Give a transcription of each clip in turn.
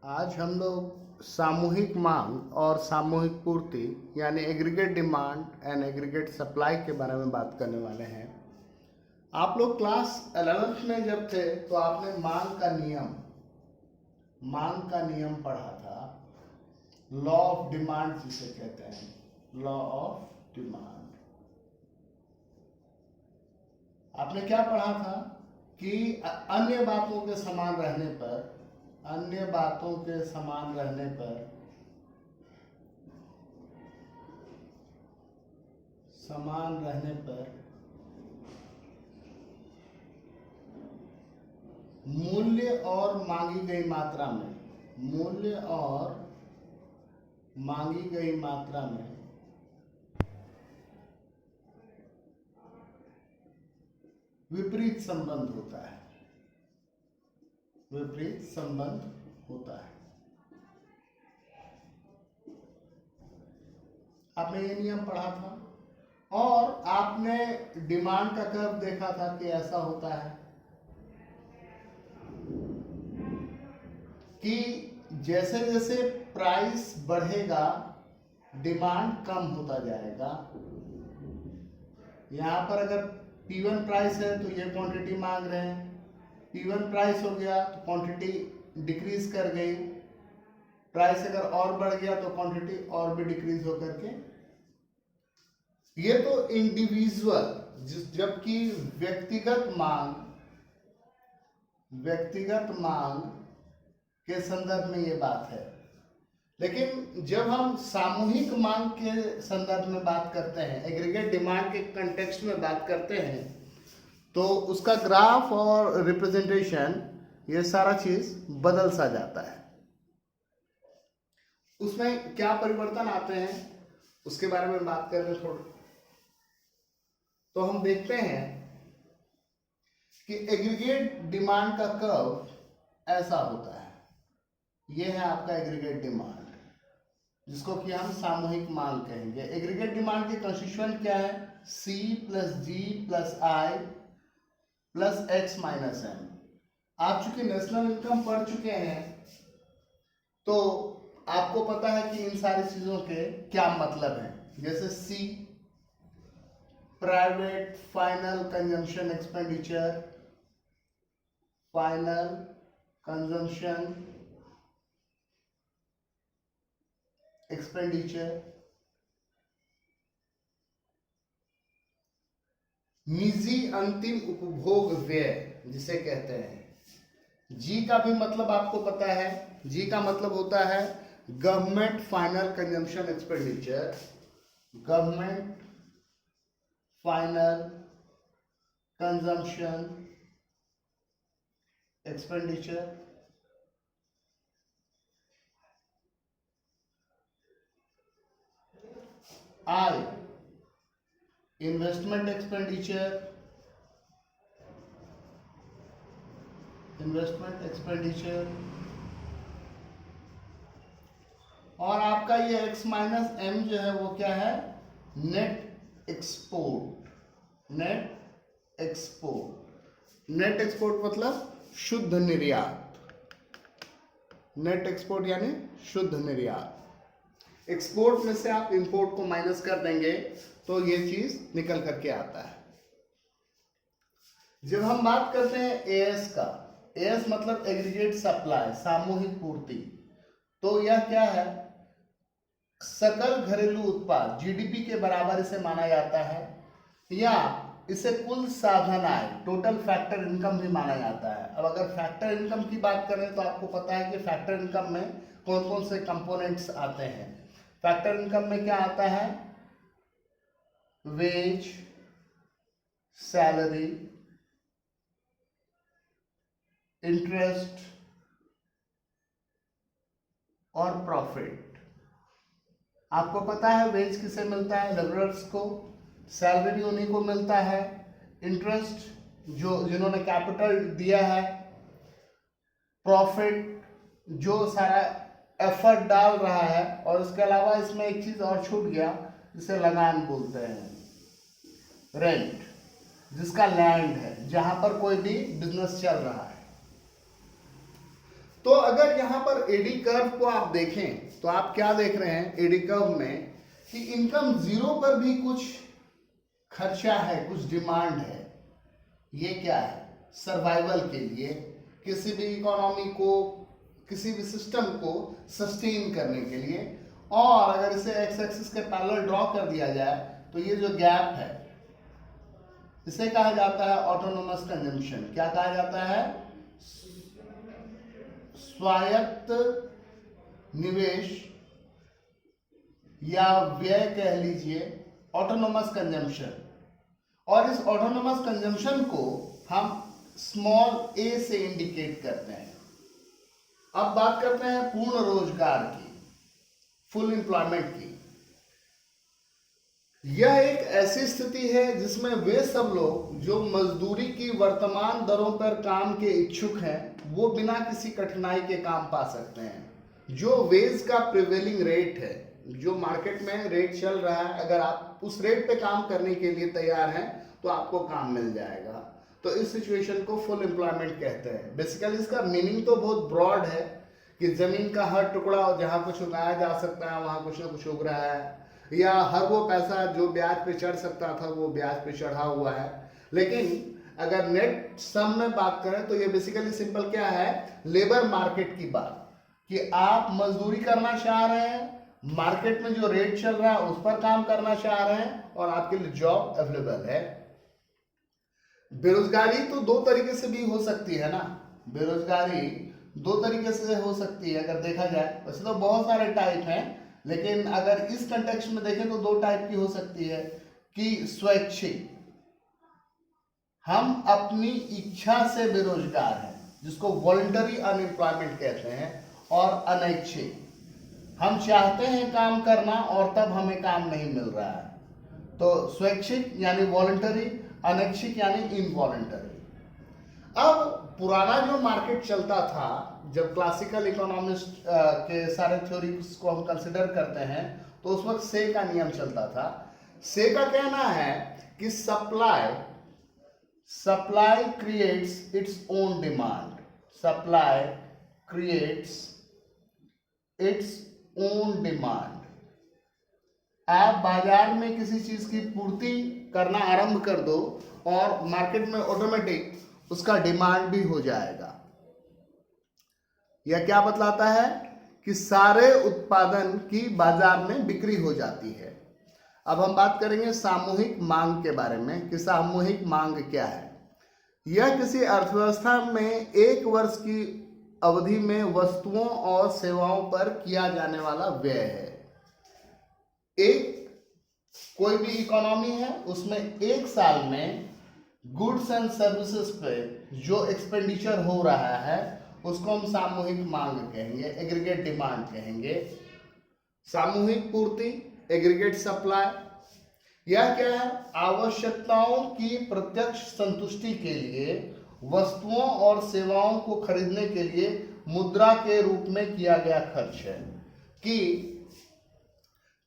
आज हम लोग सामूहिक मांग और सामूहिक पूर्ति यानी aggregate demand and aggregate supply के बारे में बात करने वाले हैं। आप लोग क्लास 11th में जब थे तो आपने मांग का नियम पढ़ा था। लॉ ऑफ डिमांड जिसे कहते हैं, लॉ ऑफ डिमांड। आपने क्या पढ़ा था कि अन्य बातों के समान रहने पर मूल्य और मांगी गई मात्रा में विपरीत संबंध होता है। आपने ये नियम पढ़ा था और आपने डिमांड का कर्व देखा था कि ऐसा होता है कि जैसे जैसे प्राइस बढ़ेगा डिमांड कम होता जाएगा। यहां पर अगर P1 प्राइस है तो ये क्वांटिटी मांग रहे हैं, P1 प्राइस हो गया तो क्वांटिटी डिक्रीज कर गई, प्राइस अगर और बढ़ गया तो क्वांटिटी और भी डिक्रीज होकर के, ये तो इंडिविजुअल, जबकि व्यक्तिगत मांग के संदर्भ में ये बात है। लेकिन जब हम सामूहिक मांग के संदर्भ में बात करते हैं, एग्रीगेट डिमांड के कंटेक्स्ट में बात करते हैं, तो उसका ग्राफ और रिप्रेजेंटेशन ये सारा चीज बदल सा जाता है। उसमें क्या परिवर्तन आते हैं उसके बारे में बात कर रहे हैं थोड़ा। तो हम देखते हैं कि एग्रीगेट डिमांड का कर्व ऐसा होता है। यह है आपका एग्रीगेट डिमांड, जिसको कि हम सामूहिक मांग कहेंगे। एग्रीगेट डिमांड के कंस्टिट्यूएंट क्या है? C plus G plus I plus X minus M। आप चूंकि नेशनल इनकम पढ़ चुके हैं तो आपको पता है कि इन सारी चीजों के क्या मतलब है। जैसे C private final consumption expenditure, निजी अंतिम उपभोग व्यय जिसे कहते हैं। जी का भी मतलब आपको पता है, जी का मतलब होता है government final consumption expenditure, government final consumption expenditure. I investment expenditure. और आपका ये X माइनस M जो है वो क्या है? नेट एक्सपोर्ट मतलब शुद्ध निर्यात। नेट एक्सपोर्ट यानी शुद्ध निर्यात। एक्सपोर्ट में से आप इंपोर्ट को माइनस कर देंगे तो ये चीज निकल करके आता है। जब हम बात करते हैं एएस का, एएस मतलब एग्रीगेट सप्लाई, सामूहिक पूर्ति, तो यह क्या है? सकल घरेलू उत्पाद, जीडीपी के बराबर इसे माना जाता है, या इसे कुल साधन आय, टोटल फैक्टर इनकम भी माना जाता है। अब अगर फैक्टर इनकम की बात करें तो आपको पता है कि फैक्टर इनकम में कौन कौन से कंपोनेंट्स आते हैं। फैक्टर इनकम में क्या आता है? वेज, सैलरी, इंटरेस्ट और प्रॉफिट। आपको पता है वेज किसे मिलता है? लेबरर्स को। सैलरी उन्हीं को मिलता है। इंटरेस्ट जिन्होंने कैपिटल दिया है। प्रॉफिट जो सारा एफर्ट डाल रहा है। और इसके अलावा इसमें एक चीज और छूट गया, जिसे लगान बोलते हैं, रेंट, जिसका लैंड है, जहां पर कोई भी बिजनेस चल रहा है। तो अगर यहाँ पर एडी कर्व को आप देखें तो आप क्या देख रहे हैं एडी कर्व में कि इनकम जीरो पर भी कुछ खर्चा है, कुछ डिमांड है। ये क्या है? सर्वाइवल के लिए, किसी भी इकोनॉमी को, किसी भी सिस्टम को सस्टेन करने के लिए। और अगर इसे एक्स एक्सिस के पैरेलल ड्रॉ कर दिया जाए तो ये जो गैप है इसे कहा जाता है ऑटोनोमस कंजम्पशन। क्या कहा जाता है? स्वायत्त निवेश या व्यय कह लीजिए, ऑटोनोमस कंजम्पशन। और इस ऑटोनोमस कंजम्पशन को हम स्मॉल ए से इंडिकेट करते हैं। अब बात करते हैं पूर्ण रोजगार की, फुल एम्प्लॉयमेंट की। यह एक ऐसी स्थिति है जिसमें वे सब लोग जो मजदूरी की वर्तमान दरों पर काम के इच्छुक हैं वो बिना किसी कठिनाई के काम पा सकते हैं। जो वेज का प्रिवेलिंग रेट है, जो मार्केट में रेट चल रहा है, अगर आप उस रेट पे काम करने के लिए तैयार हैं तो आपको काम मिल जाएगा। तो इस सिचुएशन को फुल एम्प्लॉयमेंट कहते हैं। बेसिकली इसका मीनिंग तो बहुत ब्रॉड है कि जमीन का हर टुकड़ा जहां कुछ उगाया जा सकता है वहां कुछ ना कुछ उग रहा है, या हर वो पैसा जो ब्याज पे चढ़ सकता था वो ब्याज पे चढ़ा हुआ है। लेकिन अगर नेट सम में बात करें तो ये बेसिकली सिंपल क्या है? लेबर मार्केट की बात, कि आप मजदूरी करना चाह रहे हैं, मार्केट में जो रेट चल रहा है उस पर काम करना चाह रहे हैं और आपके लिए जॉब अवेलेबल है। बेरोजगारी तो दो तरीके से भी हो सकती है ना, बेरोजगारी दो तरीके से हो सकती है अगर देखा जाए। वैसे तो बहुत सारे टाइप हैं, लेकिन अगर इस कंटेक्स्ट में देखें तो दो टाइप की हो सकती है कि स्वैच्छिक, हम अपनी इच्छा से बेरोजगार हैं जिसको वॉलंटरी अनएम्प्लॉयमेंट कहते हैं, और अनैच्छिक, हम चाहते हैं काम करना और तब हमें काम नहीं मिल रहा है। तो स्वैच्छिक यानी वॉलंटरी, अनैच्छिक यानी इनवॉलंटरी। अब पुराना जो मार्केट चलता था, जब क्लासिकल इकोनॉमिस्ट के सारे थ्योरीज को हम कंसिडर करते हैं तो उस वक्त से का नियम चलता था। से का कहना है कि supply creates its own demand, supply creates its own demand. आप बाजार में किसी चीज की पूर्ति करना आरंभ कर दो और मार्केट में ऑटोमेटिक उसका डिमांड भी हो जाएगा। यह क्या बतलाता है कि सारे उत्पादन की बाजार में बिक्री हो जाती है। अब हम बात करेंगे सामूहिक मांग के बारे में कि सामूहिक मांग क्या है। यह किसी अर्थव्यवस्था में एक वर्ष की अवधि में वस्तुओं और सेवाओं पर किया जाने वाला व्यय है। एक कोई भी इकोनॉमी है उसमें एक साल में गुड्स एंड सर्विसेज पे जो एक्सपेंडिचर हो रहा है उसको हम सामूहिक मांग कहेंगे, एग्रीगेट डिमांड कहेंगे। सामूहिक पूर्ति, एग्रीगेट सप्लाई। यह क्या है? आवश्यकताओं की प्रत्यक्ष संतुष्टि के लिए वस्तुओं और सेवाओं को खरीदने के लिए मुद्रा के रूप में किया गया खर्च है, कि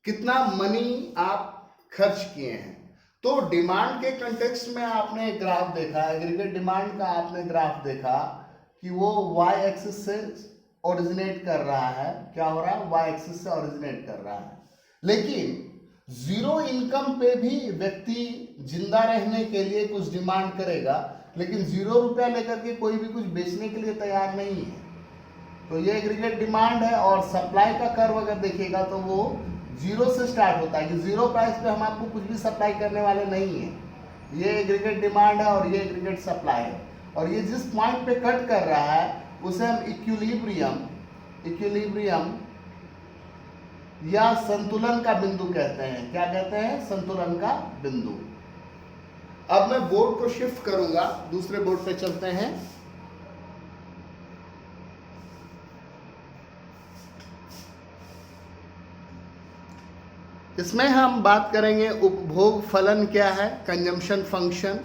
कितना मनी आप खर्च किए हैं। तो डिमांड के कंटेक्स्ट में आपने एक ग्राफ देखा, एग्रीगेट डिमांड का आपने ग्राफ देखा कि वो वाई एक्सिस से ओरिजिनेट कर रहा है। क्या हो रहा है? वाई एक्सिस से ओरिजिनेट कर रहा है। लेकिन जीरो इनकम पे भी व्यक्ति जिंदा रहने के लिए कुछ डिमांड करेगा, लेकिन 0 रुपया लेकर के कोई भी कुछ बेचने के लिए तैयार नहीं है। तो ये एग्रीगेट डिमांड है। और सप्लाई का कर्व अगर देखिएगा तो वो 0 से स्टार्ट होता है कि 0 प्राइस पे हम आपको कुछ भी सप्लाई करने वाले नहीं है। ये एग्रीगेट डिमांड है और ये एग्रीगेट सप्लाई है। और ये जिस पॉइंट पे कट कर रहा है उसे हम इक्विलिब्रियम या संतुलन का बिंदु कहते हैं। क्या कहते हैं? संतुलन का बिंदु। अब मैं बोर्ड को शिफ्ट करूंगा, दूसरे बोर्ड पे चलते हैं। इसमें हम बात करेंगे उपभोग फलन क्या है, कंजम्पशन फंक्शन,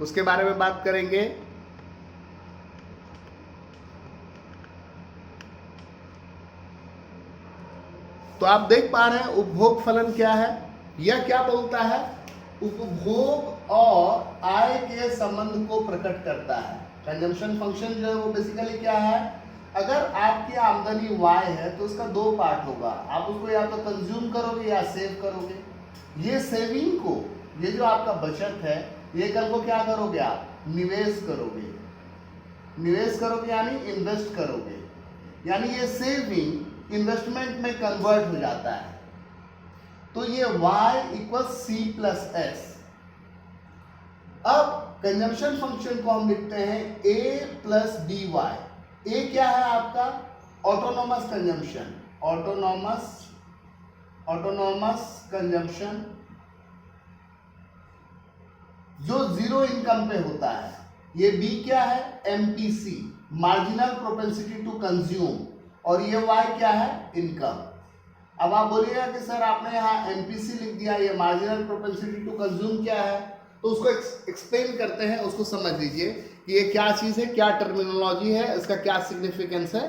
उसके बारे में बात करेंगे। तो आप देख पा रहे हैं उपभोग फलन क्या है। यह क्या बोलता है? उपभोग और आय के संबंध को प्रकट करता है। कंजम्पशन फंक्शन जो है वो बेसिकली क्या है? अगर आप आमदनी y है तो उसका दो पार्ट होगा, आप उसको या तो कंज्यूम करोगे या सेव करोगे। ये सेविंग को, ये जो आपका बचत है, ये कल को क्या करोगे आप, निवेश करोगे। निवेश करोगे यानी इन्वेस्ट करोगे, यानी ये सेविंग इन्वेस्टमेंट में कन्वर्ट हो जाता है। तो ये y equal c plus s. अब कंजम्पशन फंक्शन को हम लिखते हैं a plus d y. A क्या है आपका, ऑटोनोमस कंजम्पशन, ऑटोनोमस कंजम्पशन जो जीरो इनकम पे होता है। ये बी क्या है, MPC, marginal propensity to consume, और ये वाई क्या है, इनकम। अब आप बोलिएगा कि सर आपने यहाँ एमपीसी लिख दिया, ये मार्जिनल प्रोपेंसिटी टू कंज्यूम क्या है, तो उसको एक्सप्लेन करते हैं, उसको समझ लीजिए कि ये क्या चीज है, क्या टर्मिनोलॉजी है, इसका क्या सिग्निफिकेंस है।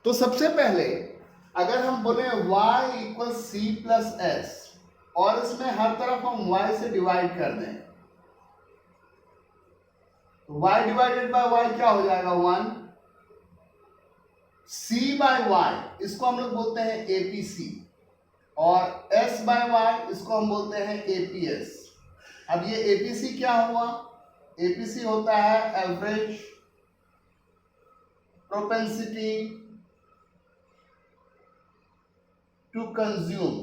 तो सबसे पहले अगर हम बोले y equal c plus s और इसमें हर तरफ हम y से डिवाइड कर दें, तो y डिवाइडेड बाय y क्या हो जाएगा, 1। c बाय y इसको हम लोग बोलते हैं एपीसी, और s बाय y इसको हम बोलते हैं एपीएस। अब ये एपीसी क्या हुआ, एपीसी होता है एवरेज प्रोपेंसिटी टू कंज्यूम,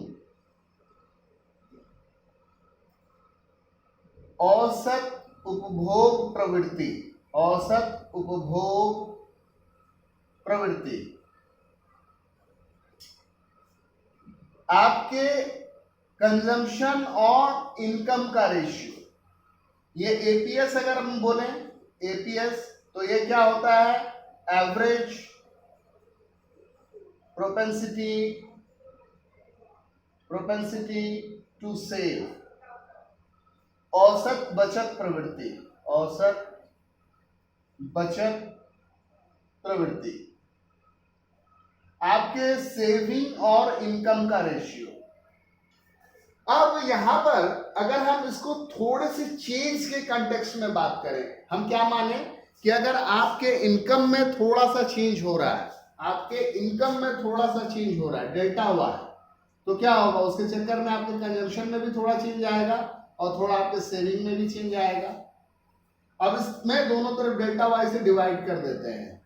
औसत उपभोग प्रवृत्ति, औसत उपभोग प्रवृत्ति। आपके कंजम्पशन और इनकम का रेशियो, ये एपीएस अगर हम बोलें, एपीएस तो ये क्या होता है, एवरेज प्रोपेंसिटी टू सेव, औसत बचत प्रवृत्ति, औसत बचत प्रवृत्ति। आपके सेविंग और इनकम का रेशियो। अब यहां पर अगर हम इसको थोड़े से चेंज के कॉन्टेक्स्ट में बात करें, हम क्या माने कि अगर आपके इनकम में थोड़ा सा चेंज हो रहा है, आपके इनकम में थोड़ा सा चेंज हो रहा है, डेल्टा वाई, तो क्या होगा, उसके चक्कर में आपके कंजम्पशन में भी थोड़ा चेंज आएगा और थोड़ा आपके सेविंग में भी चेंज आएगा। अब इसमें दोनों तरफ डेल्टा वाई से डिवाइड कर देते हैं,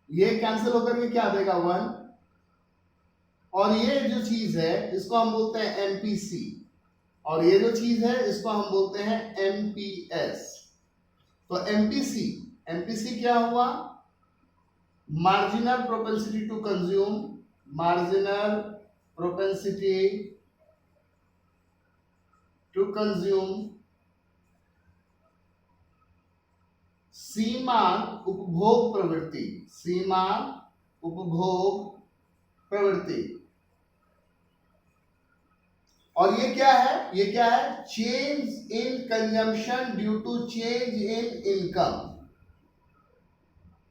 ये कैंसिल होकर के क्या देगा, 1, और ये जो चीज है इसको हम बोलते हैं एमपीसी, और ये जो चीज है इसको हम बोलते हैं एमपीएस। तो एमपीसी क्या हुआ, marginal propensity to consume, marginal propensity to consume, सीमांत उपभोग प्रवृत्ति, सीमांत उपभोग प्रवृत्ति। और ये क्या है, ये क्या है, change in consumption due to change in income.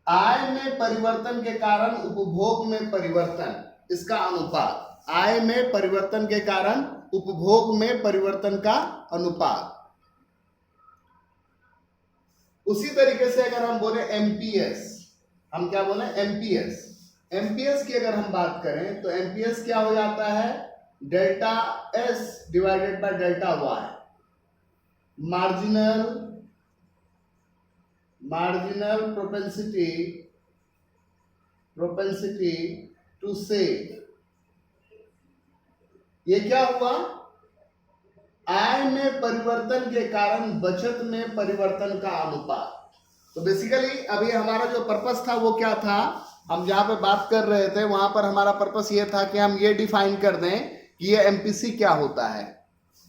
आय में परिवर्तन के कारण उपभोग में परिवर्तन, इसका अनुपात, आय में परिवर्तन के कारण उपभोग में परिवर्तन का अनुपात। उसी तरीके से अगर हम बोले एमपीएस, हम क्या बोले, एमपीएस की अगर हम बात करें तो एमपीएस क्या हो जाता है, delta s divided by delta y, marginal propensity to save. ये क्या हुआ, आय में परिवर्तन के कारण बचत में परिवर्तन का अनुपात। तो बेसिकली अभी हमारा जो पर्पस था वो क्या था, हम जहां पे बात कर रहे थे वहां पर हमारा पर्पस ये था कि हम ये डिफाइन कर दें कि ये एमपीसी क्या होता है,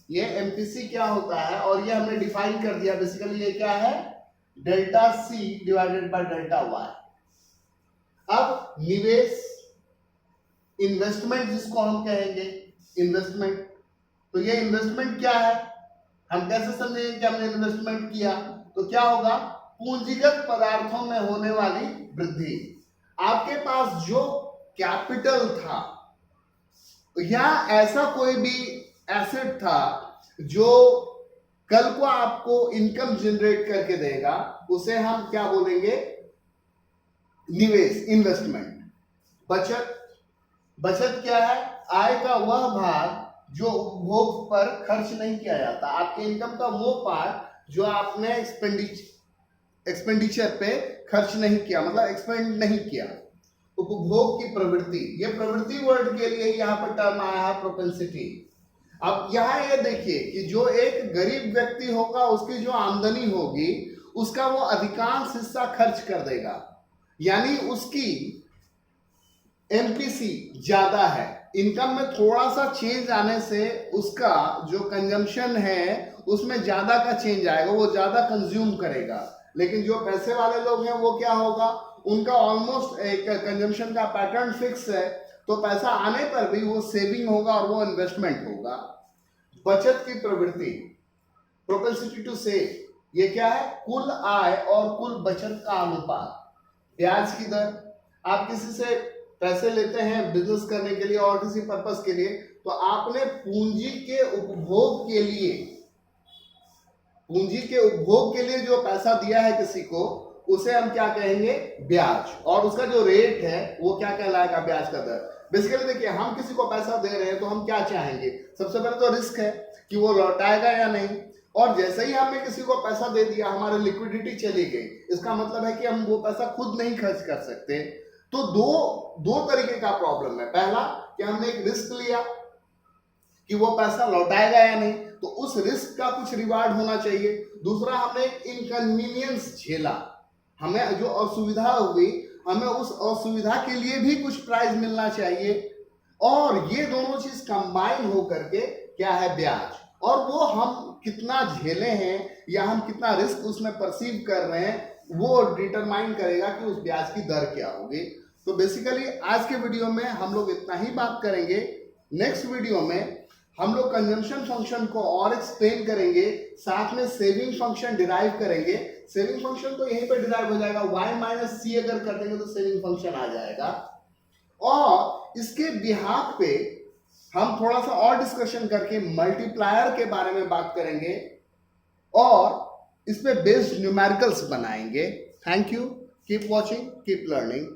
ये एमपीसी क्या होता है, और ये हमने डिफाइन कर दिया। बेसिकली ये क्या है, delta c divided by delta y. अब निवेश, इन्वेस्टमेंट जिसको हम कहेंगे, इन्वेस्टमेंट, तो ये इन्वेस्टमेंट क्या है, हम कैसे समझेंगे कि हमने इन्वेस्टमेंट किया, तो क्या होगा, पूंजीगत पदार्थों में होने वाली वृद्धि। आपके पास जो कैपिटल था या ऐसा कोई भी एसेट था जो कल को आपको इनकम जनरेट करके देगा, उसे हम क्या बोलेंगे, निवेश, इन्वेस्टमेंट। बचत, बचत क्या है? आय का वह भाग जो उपभोग पर खर्च नहीं किया जाता, आपके इनकम का वो पार्ट जो आपने एक्सपेंडिचर पे खर्च नहीं किया, मतलब एक्सपेंड नहीं किया। उपभोग की प्रवृत्ति, ये प्रवृत्ति वर्ड के लिए यहाँ पर टर्म आया है प्रोपेंसिटी। अब यहाँ ये देखिए कि जो एक गरीब व्यक्ति होगा उसकी जो आमदनी होगी उसका वो अधिकांश हिस्सा खर्च कर देगा, यानी उसकी एमपीसी ज्यादा है। इनकम में थोड़ा सा चेंज आने से उसका जो कंजम्पशन है उसमें ज्यादा का चेंज आएगा, वो ज्यादा कंज्यूम करेगा। लेकिन जो पैसे वाले लोग हैं वो क्या होगा, उनका ऑलमोस्ट एक कंजम्पशन का पैटर्न फिक्स है, तो पैसा आने पर भी वो सेविंग होगा और वो इन्वेस्टमेंट होगा। बचत की प्रवृत्ति, प्रोपेंसिटी टू सेव, ये क्या है? कुल आय और कुल बचत का अनुपात। ब्याज की दर, आप किसी से पैसे लेते हैं बिजनेस करने के लिए और किसी पर्पस के लिए, तो आपने पूंजी के उपभोग के लिए जो पैसा दिया है किसी को, उसे हम क्या कहेंगे? ब्याज। और उसका जो रेट है वो क्या कहलाएगा? ब्याज का दर। बेसिकली देखिए, हम किसी को पैसा दे रहे हैं तो हम क्या चाहेंगे? सबसे पहले तो रिस्क है कि वो लौटाएगा या नहीं, और जैसे ही हमने किसी को पैसा दे दिया हमारी लिक्विडिटी चली गई, इसका मतलब है कि हम वो पैसा खुद नहीं खर्च कर सकते। तो दो तरीके का प्रॉब्लम है। पहला कि हमने एक रिस्क लिया कि वो पैसा लौटाएगा या नहीं, तो उस रिस्क का कुछ रिवार्ड होना चाहिए। दूसरा, हमने एक इनकन्वीनियंस झेला, हमें जो असुविधा हुई, हमें उस असुविधा के लिए भी कुछ प्राइज मिलना चाहिए। और ये दोनों चीज कंबाइन होकर के क्या है? ब्याज। और वो हम कितना झेले हैं या हम कितना रिस्क उसमें परसीव कर रहे हैं, वो डिटरमाइन करेगा कि उस ब्याज की दर क्या होगी। तो बेसिकली आज के वीडियो में हम लोग इतना ही बात करेंगे। नेक्स्ट वीडियो में हम लोग कंजम्पशन फंक्शन को और एक्सप्लेन करेंगे, साथ में सेविंग फंक्शन डिराइव करेंगे। सेविंग फंक्शन तो यहीं पर डिराइव हो जाएगा, y माइनस सी अगर कर देंगे तो सेविंग फंक्शन आ जाएगा। और इसके बिहाफ पे हम थोड़ा सा और डिस्कशन करके मल्टीप्लायर के बारे में बात करेंगे और इस पे बेस्ड न्यूमेरिकल्स बनाएंगे। Thank you, keep watching, keep learning.